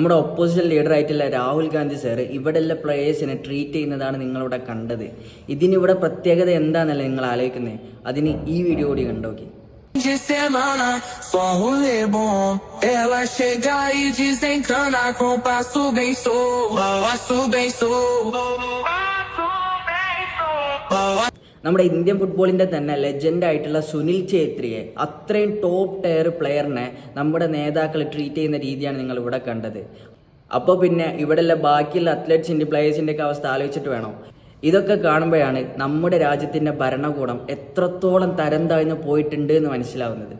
നമ്മുടെ opposition leader ആയിട്ടുള്ള Rahul Gandhi sir ഇവിടെയുള്ള പ്ലേയേഴ്സിനെ ട്രീറ്റ് ചെയ്യുന്നതാണ് നിങ്ങളിവിടെ കണ്ടത്. ഇതിനിവിടെ പ്രത്യേകത എന്താണെന്നല്ലേ നിങ്ങൾ ആലോചിക്കുന്നത്? അതിന് ഈ വീഡിയോ കൂടി കണ്ടോക്കി. De semana, só rolê bom. Ela chega e desencana com passo bem passo bem നമ്മുടെ ഇന്ത്യൻ ഫുട്ബോളിൻ്റെ തന്നെ ലെജൻഡ് ആയിട്ടുള്ള സുനിൽ ഛേത്രിയെ, അത്രയും ടോപ്പ് ടയർ പ്ലെയറിനെ നമ്മുടെ നേതാക്കൾ ട്രീറ്റ് ചെയ്യുന്ന രീതിയാണ് നിങ്ങൾ ഇവിടെ കണ്ടത്. അപ്പോൾ പിന്നെ ഇവിടെയുള്ള ബാക്കിയുള്ള അത്ലറ്റ്സിൻ്റെ പ്ലേയേഴ്സിൻ്റെ ഒക്കെ അവസ്ഥ ആലോചിച്ചിട്ട് വേണോ? ഇതൊക്കെ കാണുമ്പോഴാണ് നമ്മുടെ രാജ്യത്തിൻ്റെ ഭരണകൂടം എത്രത്തോളം തരം താഴ്ന്നു പോയിട്ടുണ്ട് എന്ന് മനസ്സിലാവുന്നത്.